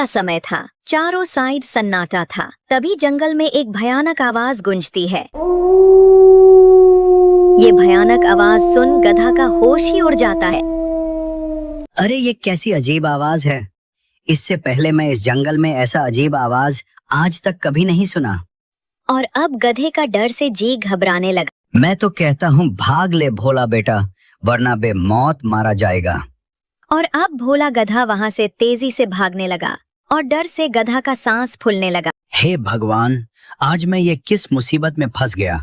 का समय था। चारों साइड सन्नाटा था। तभी जंगल में एक भयानक आवाज गूंजती है। ये भयानक आवाज सुन गधा का होश ही उड़ जाता है। अरे ये कैसी अजीब आवाज है। इससे पहले मैं इस जंगल में ऐसा अजीब आवाज आज तक कभी नहीं सुना। और अब गधे का डर से जी घबराने लगा। मैं तो कहता हूँ भाग ले भोला बेटा, वरना बेमौत मारा जाएगा। और अब भोला गधा वहाँ से तेजी से भागने लगा और डर से गधा का सांस फूलने लगा। हे भगवान, आज मैं ये किस मुसीबत में फंस गया।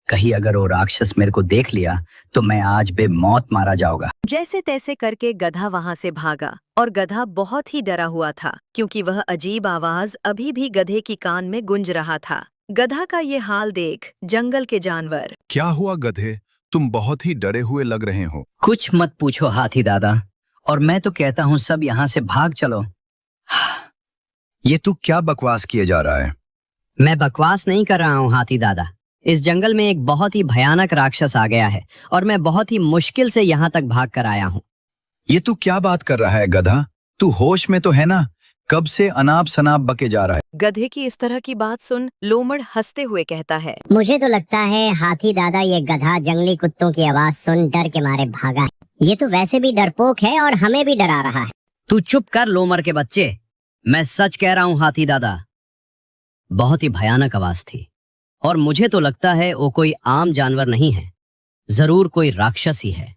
कहीं अगर वो राक्षस मेरे को देख लिया तो मैं आज बेमौत मारा जाऊंगा। जैसे तैसे करके गधा वहां से भागा और गधा बहुत ही डरा हुआ था क्योंकि वह अजीब आवाज अभी भी गधे की कान में गूंज रहा था। गधा का ये हाल देख जंगल के जानवर, क्या हुआ गधे, तुम बहुत ही डरे हुए लग रहे हो। कुछ मत पूछो हाथी दादा, और मैं तो कहता हूँ सब यहाँ से भाग चलो। ये तू क्या बकवास किए जा रहा है। मैं बकवास नहीं कर रहा हूँ हाथी दादा। इस जंगल में एक बहुत ही भयानक राक्षस आ गया है और मैं बहुत ही मुश्किल से यहाँ तक भाग कर आया हूँ। ये तू क्या बात कर रहा है गधा, तू होश में तो है ना। कब से अनाप शनाप बके जा रहा है। गधे की इस तरह की बात सुन लोमड़ हंसते हुए कहता है, मुझे तो लगता है हाथी दादा ये गधा जंगली कुत्तों की आवाज सुन डर के मारे भागा है। ये तो वैसे भी डरपोक है और हमें भी डरा रहा है। तू चुप कर लोमड़ के बच्चे, मैं सच कह रहा हूँ हाथी दादा। बहुत ही भयानक आवाज थी और मुझे तो लगता है वो कोई आम जानवर नहीं है, जरूर कोई राक्षस ही है।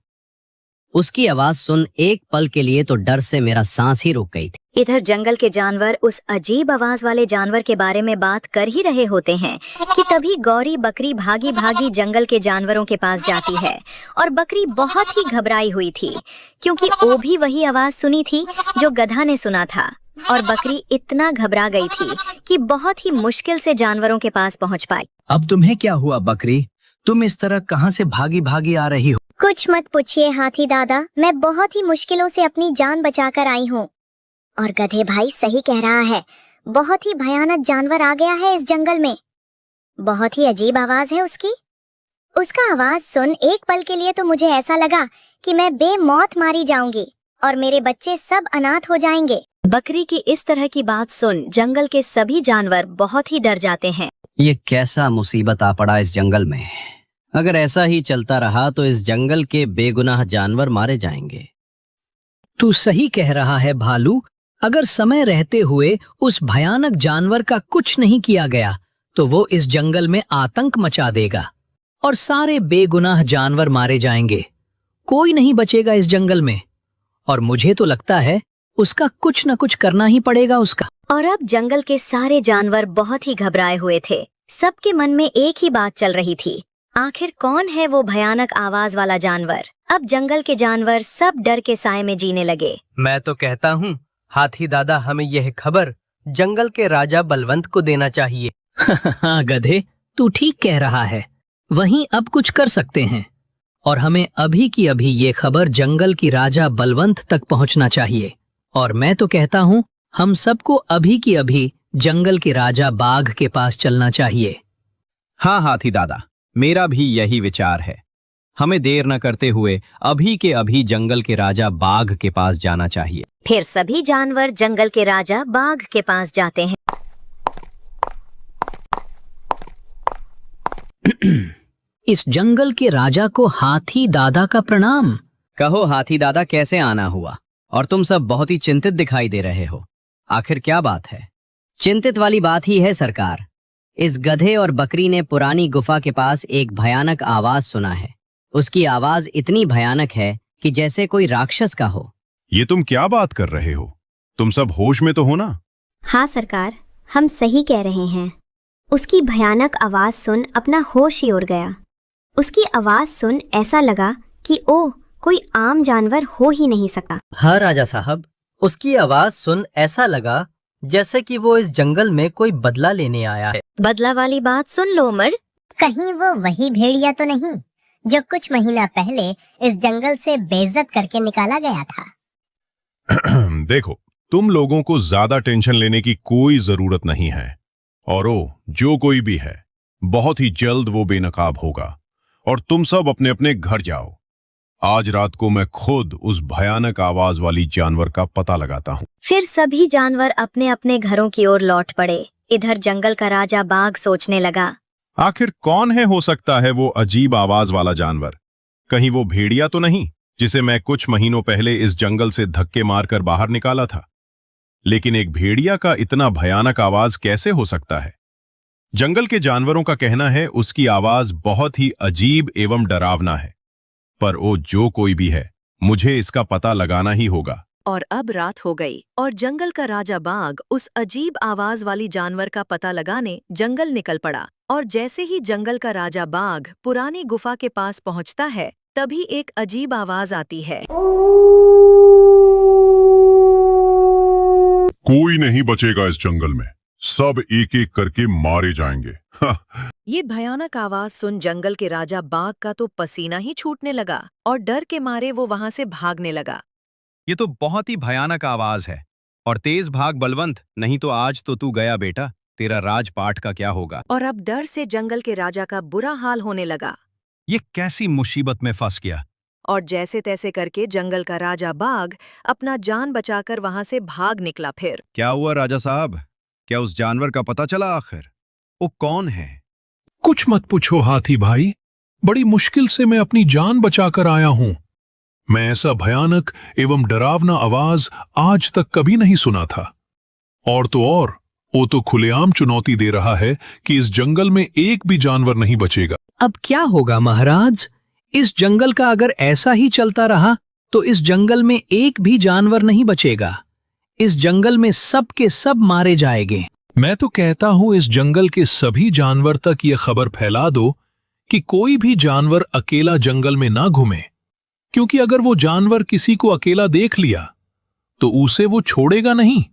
उसकी आवाज सुन एक पल के लिए तो डर से मेरा सांस ही रुक गई थी। इधर जंगल के जानवर उस अजीब आवाज वाले जानवर के बारे में बात कर ही रहे होते हैं कि तभी गौरी बकरी भागी भागी जंगल के जानवरों के पास जाती है। और बकरी बहुत ही घबराई हुई थी क्योंकि वो भी वही आवाज सुनी थी जो गधा ने सुना था। और बकरी इतना घबरा गई थी कि बहुत ही मुश्किल से जानवरों के पास पहुंच पाई। अब तुम्हें क्या हुआ बकरी, तुम इस तरह कहाँ से भागी भागी आ रही हो। कुछ मत पूछिए हाथी दादा, मैं बहुत ही मुश्किलों से अपनी जान बचाकर आई हूँ। और गधे भाई सही कह रहा है, बहुत ही भयानक जानवर आ गया है इस जंगल में। बहुत ही अजीब आवाज है उसकी। उसका आवाज सुन एक पल के लिए तो मुझे ऐसा लगा कि मैं बेमौत मारी जाऊंगी और मेरे बच्चे सब अनाथ हो जाएंगे। बकरी की इस तरह की बात सुन जंगल के सभी जानवर बहुत ही डर जाते हैं। ये कैसा मुसीबत आ पड़ा इस जंगल में। अगर ऐसा ही चलता रहा तो इस जंगल के बेगुनाह जानवर मारे जाएंगे। तू सही कह रहा है भालू। अगर समय रहते हुए उस भयानक जानवर का कुछ नहीं किया गया तो वो इस जंगल में आतंक मचा देगा और सारे बेगुनाह जानवर मारे जाएंगे। कोई नहीं बचेगा इस जंगल में और मुझे तो लगता है उसका कुछ न कुछ करना ही पड़ेगा उसका। और अब जंगल के सारे जानवर बहुत ही घबराए हुए थे। सबके मन में एक ही बात चल रही थी, आखिर कौन है वो भयानक आवाज वाला जानवर। अब जंगल के जानवर सब डर के साए में जीने लगे। मैं तो कहता हूँ हाथी दादा, हमें यह खबर जंगल के राजा बलवंत को देना चाहिए। हाँ गधे, तू ठीक कह रहा है। वहीं अब कुछ कर सकते हैं और हमें अभी की अभी ये खबर जंगल की राजा बलवंत तक पहुंचना चाहिए। और मैं तो कहता हूँ हम सबको अभी की अभी जंगल के राजा बाघ के पास चलना चाहिए। हाँ हाथी दादा, मेरा भी यही विचार है। हमें देर न करते हुए अभी के अभी जंगल के राजा बाघ के पास जाना चाहिए। फिर सभी जानवर जंगल के राजा बाघ के पास जाते हैं। इस जंगल के राजा को हाथी दादा का प्रणाम। कहो हाथी दादा, कैसे आना हुआ? और तुम सब बहुत ही चिंतित दिखाई दे रहे हो। आखिर क्या बात है? चिंतित वाली बात ही है सरकार। इस गधे और बकरी ने पुरानी गुफा के पास एक भयानक आवाज सुना है। उसकी आवाज इतनी भयानक है कि जैसे कोई राक्षस का हो। ये तुम क्या बात कर रहे हो? तुम सब होश में तो हो ना? हाँ सरकार, हम सही कह रहे हैं। उसकी भयानक आवाज सुन अपना होश ही उड़ गया। उसकी आवाज सुन ऐसा लगा कि ओ कोई आम जानवर हो ही नहीं सका। हाँ राजा साहब, उसकी आवाज सुन ऐसा लगा जैसे कि वो इस जंगल में कोई बदला लेने आया है। बदला वाली बात सुन लोमड़। कहीं वो वही भेड़िया तो नहीं जो कुछ महीना पहले इस जंगल से बेइज्जत करके निकाला गया था? देखो, तुम लोगों को ज्यादा टेंशन लेने की कोई जरूरत नहीं है। और वो जो कोई भी है, बहुत ही जल्द वो बेनकाब होगा और तुम सब अपने अपने घर जाओ। आज रात को मैं खुद उस भयानक आवाज वाली जानवर का पता लगाता हूँ। फिर सभी जानवर अपने अपने घरों की ओर लौट पड़े। इधर जंगल का राजा बाघ सोचने लगा, आखिर कौन है हो सकता है वो अजीब आवाज वाला जानवर? कहीं वो भेड़िया तो नहीं जिसे मैं कुछ महीनों पहले इस जंगल से धक्के मारकर बाहर निकाला था? लेकिन एक भेड़िया का इतना भयानक आवाज कैसे हो सकता है? जंगल के जानवरों का कहना है उसकी आवाज बहुत ही अजीब एवं डरावना है। पर वो जो कोई भी है, मुझे इसका पता लगाना ही होगा। और अब रात हो गई और जंगल का राजा बाघ उस अजीब आवाज वाली जानवर का पता लगाने जंगल निकल पड़ा। और जैसे ही जंगल का राजा बाघ पुरानी गुफा के पास पहुंचता है, तभी एक अजीब आवाज आती है। कोई नहीं बचेगा इस जंगल में, सब एक एक करके मारे जाएंगे। ये भयानक आवाज सुन जंगल के राजा बाघ का तो पसीना ही छूटने लगा और डर के मारे वो वहां से भागने लगा। ये तो बहुत ही भयानक आवाज है। और तेज भाग बलवंत, नहीं तो आज तो तू गया बेटा, तेरा राजपाट का क्या होगा। और अब डर से जंगल के राजा का बुरा हाल होने लगा। ये कैसी मुसीबत में फंस गया। और जैसे तैसे करके जंगल का राजा बाघ अपना जान बचाकर वहां से भाग निकला। फिर क्या हुआ राजा साहब? क्या उस जानवर का पता चला आखिर? वो कौन है? कुछ मत पूछो हाथी भाई, बड़ी मुश्किल से मैं अपनी जान बचाकर आया हूं। मैं ऐसा भयानक एवं डरावना आवाज आज तक कभी नहीं सुना था। और तो और, वो तो खुलेआम चुनौती दे रहा है कि इस जंगल में एक भी जानवर नहीं बचेगा। अब क्या होगा महाराज? इस जंगल का अगर ऐसा ही चलता रहा तो इस जंगल में एक भी जानवर नहीं बचेगा। इस जंगल में सब के सब मारे जाएंगे। मैं तो कहता हूं इस जंगल के सभी जानवर तक ये खबर फैला दो कि कोई भी जानवर अकेला जंगल में ना घूमे, क्योंकि अगर वो जानवर किसी को अकेला देख लिया तो उसे वो छोड़ेगा नहीं,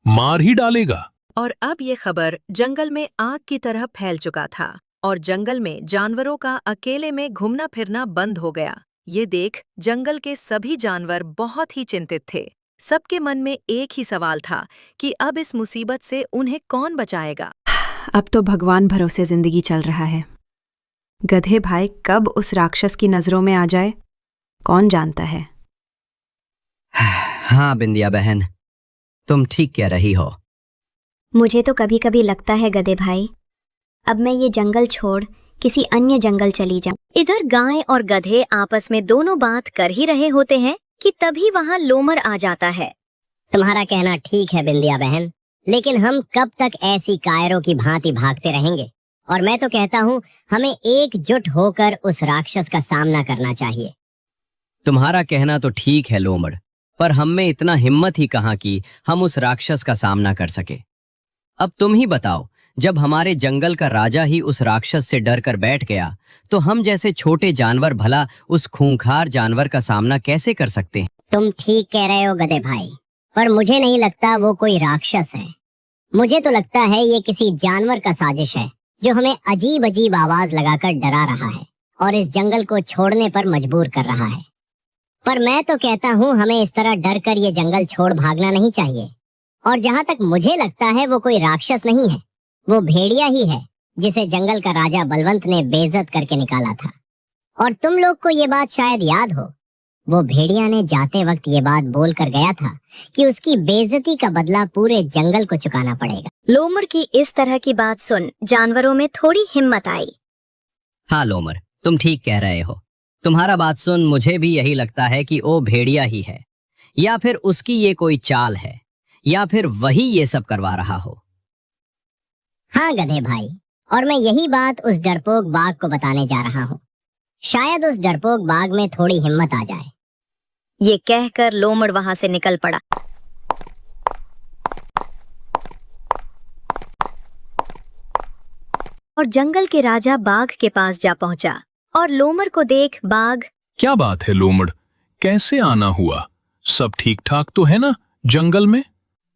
मार ही डालेगा। और अब ये खबर जंगल में आग की तरह फैल चुका था और जंगल में जानवरों का अकेले में घूमना फिरना बंद हो गया। ये देख जंगल के सभी जानवर बहुत ही चिंतित थे। सबके मन में एक ही सवाल था कि अब इस मुसीबत से उन्हें कौन बचाएगा। अब तो भगवान भरोसे जिंदगी चल रहा है। गधे भाई कब उस राक्षस की नजरों में आ जाए, कौन जानता है। हाँ बिंदिया बहन, तुम ठीक कह रही हो। मुझे तो कभी कभी लगता है गधे भाई, अब मैं ये जंगल छोड़ किसी अन्य जंगल चली जाऊं। इधर गाय और गधे आपस में दोनों बात कर ही रहे होते हैं कि तभी वहां लोमड़ आ जाता है। तुम्हारा कहना ठीक है बिंदिया बहन, लेकिन हम कब तक ऐसी कायरों की भांति भागते रहेंगे? और मैं तो कहता हूँ हमें एकजुट होकर उस राक्षस का सामना करना चाहिए। तुम्हारा कहना तो ठीक है लोमड़, पर हम में इतना हिम्मत ही कहाँ कि हम उस राक्षस का सामना कर सके। अब तुम ही बताओ, जब हमारे जंगल का राजा ही उस राक्षस से डर कर बैठ गया तो हम जैसे छोटे जानवर भला उस खूंखार जानवर का सामना कैसे कर सकते हैं? तुम ठीक कह रहे हो गधे भाई, पर मुझे नहीं लगता वो कोई राक्षस है। मुझे तो लगता है ये किसी जानवर का साजिश है जो हमें अजीब अजीब आवाज लगाकर डरा रहा है और इस जंगल को छोड़ने पर मजबूर कर रहा है। पर मैं तो कहता हूँ हमें इस तरह डर कर ये जंगल छोड़ भागना नहीं चाहिए। और जहाँ तक मुझे लगता है वो कोई राक्षस नहीं है, वो भेड़िया ही है जिसे जंगल का राजा बलवंत ने बेइज्जत करके निकाला था। और तुम लोग को ये बात शायद याद हो, वो भेड़िया ने जाते वक्त ये बात बोल कर गया था कि उसकी बेइज्जती का बदला पूरे जंगल को चुकाना पड़ेगा। लोमड़ की इस तरह की बात सुन जानवरों में थोड़ी हिम्मत आई। हाँ लोमड़, तुम ठीक कह रहे हो। तुम्हारा बात सुन मुझे भी यही लगता है कि वो भेड़िया ही है, या फिर उसकी ये कोई चाल है, या फिर वही ये सब करवा रहा हो। हाँ गधे भाई, और मैं यही बात उस डरपोक बाघ को बताने जा रहा हूँ। शायद उस डरपोक बाघ में थोड़ी हिम्मत आ जाए। ये कहकर लोमड़ वहां से निकल पड़ा। और जंगल के राजा बाघ के पास जा पहुंचा और लोमड़ को देख बाघ, क्या बात है लोमड़, कैसे आना हुआ? सब ठीक ठाक तो है ना जंगल में?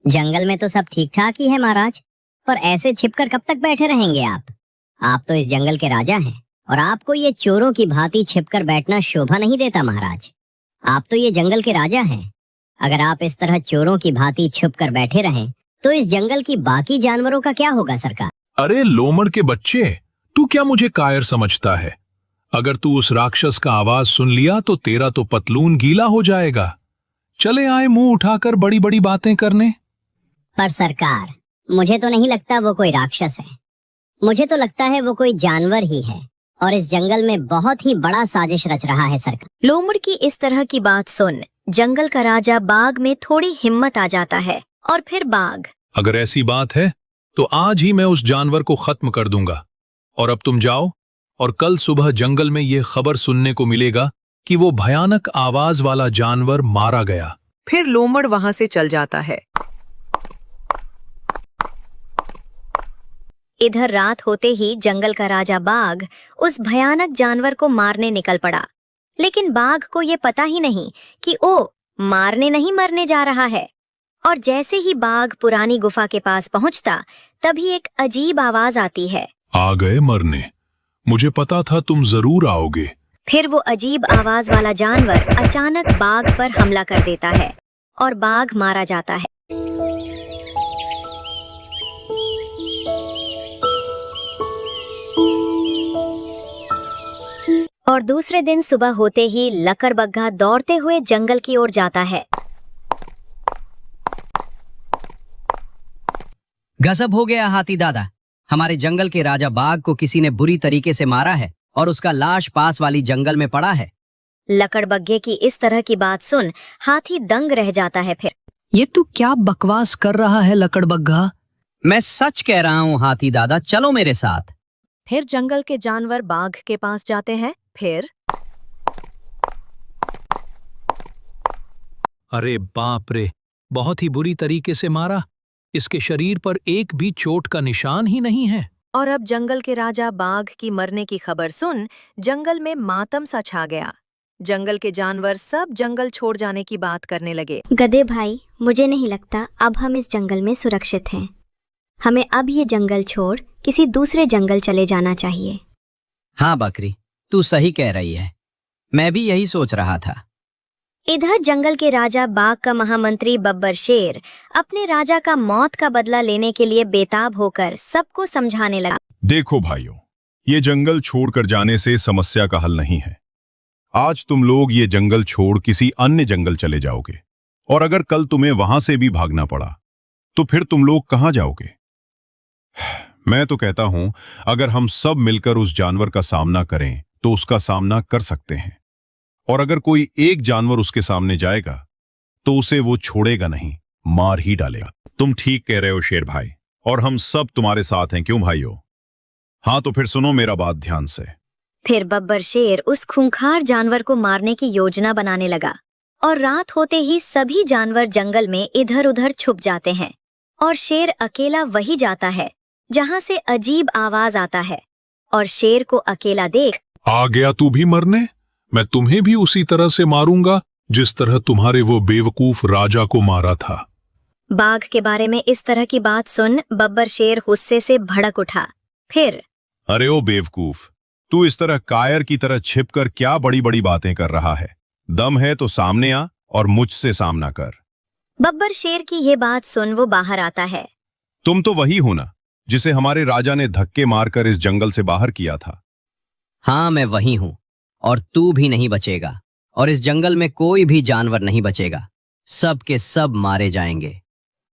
जंगल में तो सब ठीक ठाक ही है महाराज, पर ऐसे छिपकर कब तक बैठे रहेंगे आप? आप तो इस जंगल के राजा हैं और आपको ये चोरों की भांति छिपकर बैठना शोभा नहीं देता महाराज। आप तो ये जंगल के राजा हैं। अगर आप इस तरह चोरों की भांति छुपकर बैठे रहें तो इस जंगल की बाकी जानवरों का क्या होगा सरकार? अरे लोमड़ के बच्चे, तू क्या मुझे कायर समझता है? अगर तू उस राक्षस का आवाज सुन लिया तो तेरा तो पतलून गीला हो जाएगा। चले आए मुंह उठाकर बड़ी बड़ी बातें करने। पर सरकार, मुझे तो नहीं लगता वो कोई राक्षस है। मुझे तो लगता है वो कोई जानवर ही है और इस जंगल में बहुत ही बड़ा साजिश रच रहा है सरकार। लोमड़ की इस तरह की बात सुन जंगल का राजा बाघ में थोड़ी हिम्मत आ जाता है और फिर बाघ, अगर ऐसी बात है तो आज ही मैं उस जानवर को खत्म कर दूंगा। और अब तुम जाओ और कल सुबह जंगल में ये खबर सुनने को मिलेगा कि वो भयानक आवाज वाला जानवर मारा गया। फिर लोमड़ वहां से चल जाता है। इधर रात होते ही जंगल का राजा बाघ उस भयानक जानवर को मारने निकल पड़ा, लेकिन बाघ को ये पता ही नहीं कि वो मारने नहीं मरने जा रहा है। और जैसे ही बाघ पुरानी गुफा के पास पहुंचता तभी एक अजीब आवाज आती है, आ गए मरने, मुझे पता था तुम जरूर आओगे। फिर वो अजीब आवाज वाला जानवर अचानक बाघ पर हमला कर देता है और बाघ मारा जाता है। और दूसरे दिन सुबह होते ही लकड़बग्घा दौड़ते हुए जंगल की ओर जाता है। गजब हो गया हाथी दादा, हमारे जंगल के राजा बाघ को किसी ने बुरी तरीके से मारा है और उसका लाश पास वाली जंगल में पड़ा है। लकड़बग्घे की इस तरह की बात सुन हाथी दंग रह जाता है। फिर ये तू क्या बकवास कर रहा है लकड़बग्घा? मैं सच कह रहा हूँ हाथी दादा, चलो मेरे साथ। फिर जंगल के जानवर बाघ के पास जाते हैं। फिर अरे बाप रे, बहुत ही बुरी तरीके से मारा, इसके शरीर पर एक भी चोट का निशान ही नहीं है। और अब जंगल के राजा बाघ की मरने की खबर सुन जंगल में मातम सा छा गया। जंगल के जानवर सब जंगल छोड़ जाने की बात करने लगे। गधे भाई, मुझे नहीं लगता अब हम इस जंगल में सुरक्षित हैं। हमें अब ये जंगल छोड़ किसी दूसरे जंगल चले जाना चाहिए। हाँ बकरी, तू सही कह रही है, मैं भी यही सोच रहा था। इधर जंगल के राजा बाघ का महामंत्री बब्बर शेर अपने राजा का मौत का बदला लेने के लिए बेताब होकर सबको समझाने लगा। देखो भाइयों, ये जंगल छोड़कर जाने से समस्या का हल नहीं है। आज तुम लोग ये जंगल छोड़ किसी अन्य जंगल चले जाओगे और अगर कल तुम्हें वहां से भी भागना पड़ा तो फिर तुम लोग कहां जाओगे? मैं तो कहता हूं, अगर हम सब मिलकर उस जानवर का सामना करें तो उसका सामना कर सकते हैं। और अगर कोई एक जानवर उसके सामने जाएगा तो उसे वो छोड़ेगा नहीं, मार ही डालेगा। तुम ठीक कह रहे हो शेर भाई, और हम सब तुम्हारे साथ हैं, क्यों भाइयों? हाँ तो फिर सुनो मेरा बात ध्यान से। फिर बब्बर शेर उस खूंखार जानवर को मारने की योजना बनाने लगा और रात होते ही सभी जानवर जंगल में इधर उधर छुप जाते हैं और शेर अकेला वही जाता है जहां से अजीब आवाज आता है। और शेर को अकेला देख, आ गया तू भी मरने, मैं तुम्हें भी उसी तरह से मारूंगा जिस तरह तुम्हारे वो बेवकूफ राजा को मारा था। बाघ के बारे में इस तरह की बात सुन बब्बर शेर गुस्से से भड़क उठा। फिर, अरे ओ बेवकूफ, तू इस तरह कायर की तरह छिपकर क्या बड़ी बड़ी बातें कर रहा है? दम है तो सामने आ और मुझसे सामना कर। बब्बर शेर की ये बात सुन वो बाहर आता है। तुम तो वही हो ना जिसे हमारे राजा ने धक्के मारकर इस जंगल से बाहर किया था। हाँ मैं वही हूँ, और तू भी नहीं बचेगा, और इस जंगल में कोई भी जानवर नहीं बचेगा, सब के सब मारे जाएंगे।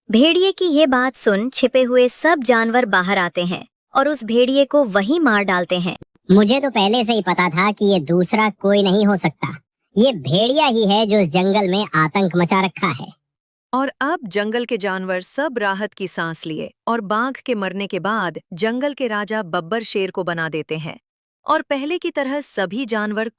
भेड़िए की ये बात सुन छिपे हुए सब जानवर बाहर आते हैं और उस भेड़िए को वहीं मार डालते हैं। मुझे तो पहले से ही पता था कि ये दूसरा कोई नहीं हो सकता। ये भेड़िया ही है जो इस जंगल में आतंक मचा रखा है। और अब जंगल के जानवर सब राहत की सांस लिए और बाघ के मरने के बाद जंगल के राजा बब्बर शेर को बना देते हैं और पहले की तरह सभी जानवर